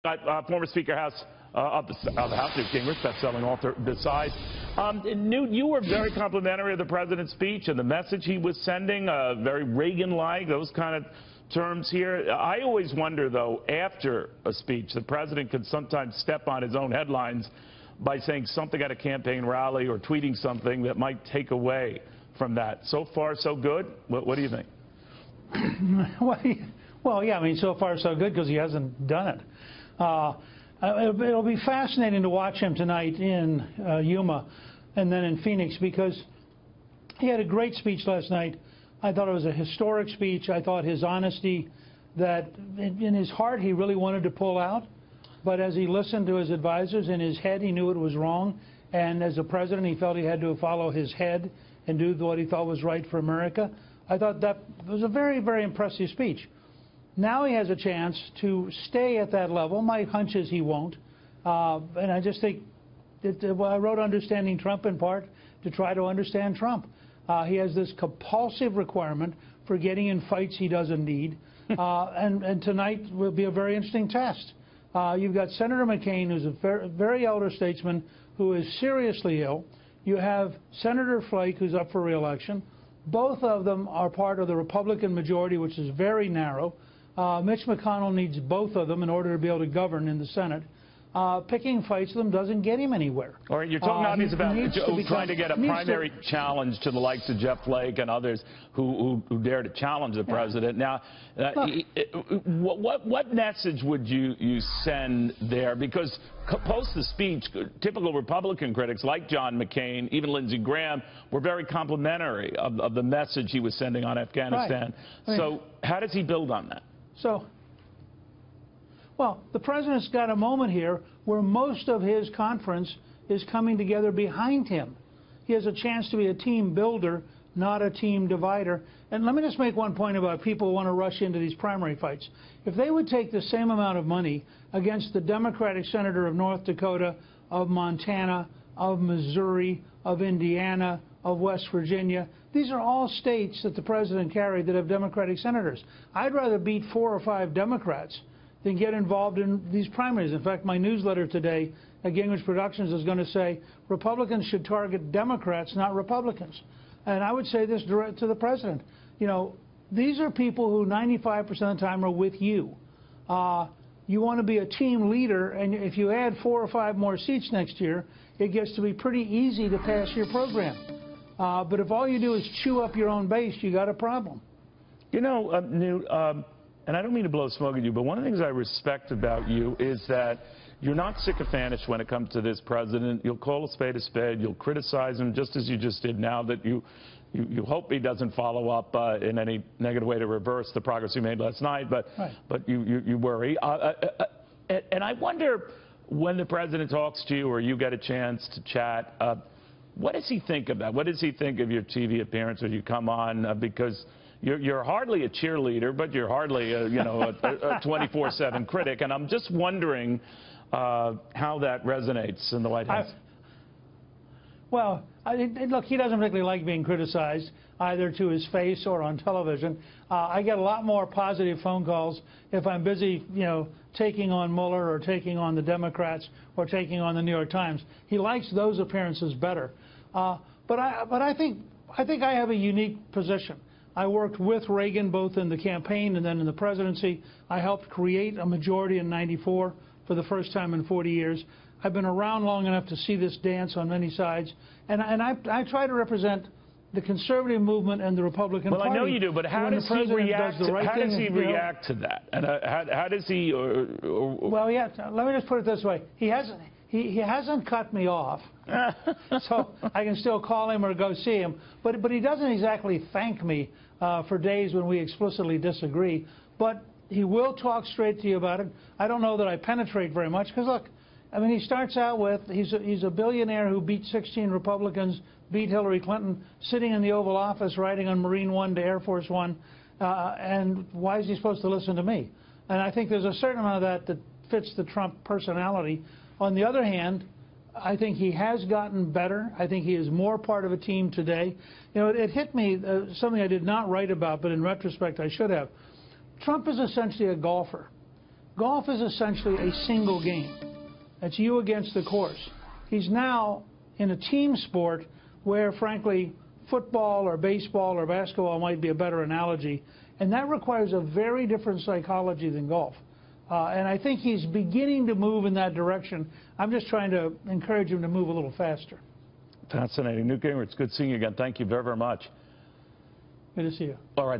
Former Speaker of the House, Newt Gingrich, best-selling author, besides. Newt, you were very complimentary of the president's speech and the message he was sending, very Reagan-like, those kind of terms here. I always wonder, though, after a speech, the president can sometimes step on his own headlines by saying something at a campaign rally or tweeting something that might take away from that. So far, so good? What do you think? Well, yeah, I mean, so far so good because he hasn't done it. It'll be fascinating to watch him tonight in Yuma and then in Phoenix, because he had a great speech last night. I thought it was a historic speech. I thought his honesty, that in his heart he really wanted to pull out, but as he listened to his advisors, in his head he knew it was wrong, and as a president he felt he had to follow his head and do what he thought was right for America. I thought that was a very, very impressive speech. Now he has a chance to stay at that level. My hunch is he won't. And I just think that, I wrote Understanding Trump in part to try to understand Trump. He has this compulsive requirement for getting in fights he doesn't need. And tonight will be a very interesting test. You've got Senator McCain, who's a very elder statesman who is seriously ill. You have Senator Flake, who's up for re-election. Both of them are part of the Republican majority, which is very narrow. Mitch McConnell needs both of them in order to be able to govern in the Senate. Picking fights with them doesn't get him anywhere. All right, you're talking obviously about trying to get a primary challenge to the likes of Jeff Flake and others who dare to challenge the president. Now, what message would you send there? Because post the speech, typical Republican critics like John McCain, even Lindsey Graham, were very complimentary of the message he was sending on Afghanistan. Right. So how does he build on that? Well, the president's got a moment here where most of his conference is coming together behind him. He has a chance to be a team builder, not a team divider. And let me just make one point about people who want to rush into these primary fights. If they would take the same amount of money against the Democratic senator of North Dakota, of Montana, of Missouri, of Indiana, of West Virginia, these are all states that the president carried that have Democratic senators. I'd rather beat 4 or 5 Democrats than get involved in these primaries. In fact, my newsletter today at Gingrich Productions is going to say Republicans should target Democrats, not Republicans. And I would say this direct to the president. You know, these are people who 95% of the time are with you. You want to be a team leader, and if you add 4 or 5 more seats next year, it gets to be pretty easy to pass your program. But if all you do is chew up your own base, you got a problem. You know, Newt, and I don't mean to blow smoke at you, but one of the things I respect about you is that you're not sycophantish when it comes to this president. You'll call a spade, you'll criticize him just as you just did now, that you hope he doesn't follow up in any negative way to reverse the progress he made last night, but you worry. And I wonder, when the president talks to you or you get a chance to chat, what does he think about? What does he think of your TV appearance when you come on? Because you're hardly a cheerleader, but you're hardly a 24/7 critic, and I'm just wondering how that resonates in the White House. Well, look, he doesn't particularly like being criticized, either to his face or on television. I get a lot more positive phone calls if I'm busy, taking on Mueller or taking on the Democrats or taking on the New York Times. He likes those appearances better. But I think I have a unique position. I worked with Reagan both in the campaign and then in the presidency. I helped create a majority in '94 for the first time in 40 years. I've been around long enough to see this dance on many sides, and I try to represent the conservative movement and the Republican Party. Well, I know you do, but how does he react to that? And how does he? Well, yeah. Let me just put it this way: he hasn't cut me off, so I can still call him or go see him. But he doesn't exactly thank me for days when we explicitly disagree. But he will talk straight to you about it. I don't know that I penetrate very much because, look, I mean, he starts out with he's a billionaire who beat 16 Republicans, beat Hillary Clinton, sitting in the Oval Office riding on Marine One to Air Force One, and why is he supposed to listen to me? And I think there's a certain amount of that fits the Trump personality. On the other hand, I think he has gotten better. I think he is more part of a team today. It hit me, something I did not write about, but in retrospect I should have. Trump is essentially a golfer. Golf is essentially a single game. It's you against the course. He's now in a team sport where, frankly, football or baseball or basketball might be a better analogy, and that requires a very different psychology than golf. And I think he's beginning to move in that direction. I'm just trying to encourage him to move a little faster. Fascinating. Newt Gingrich, it's good seeing you again. Thank you very, very much. Good to see you. All right.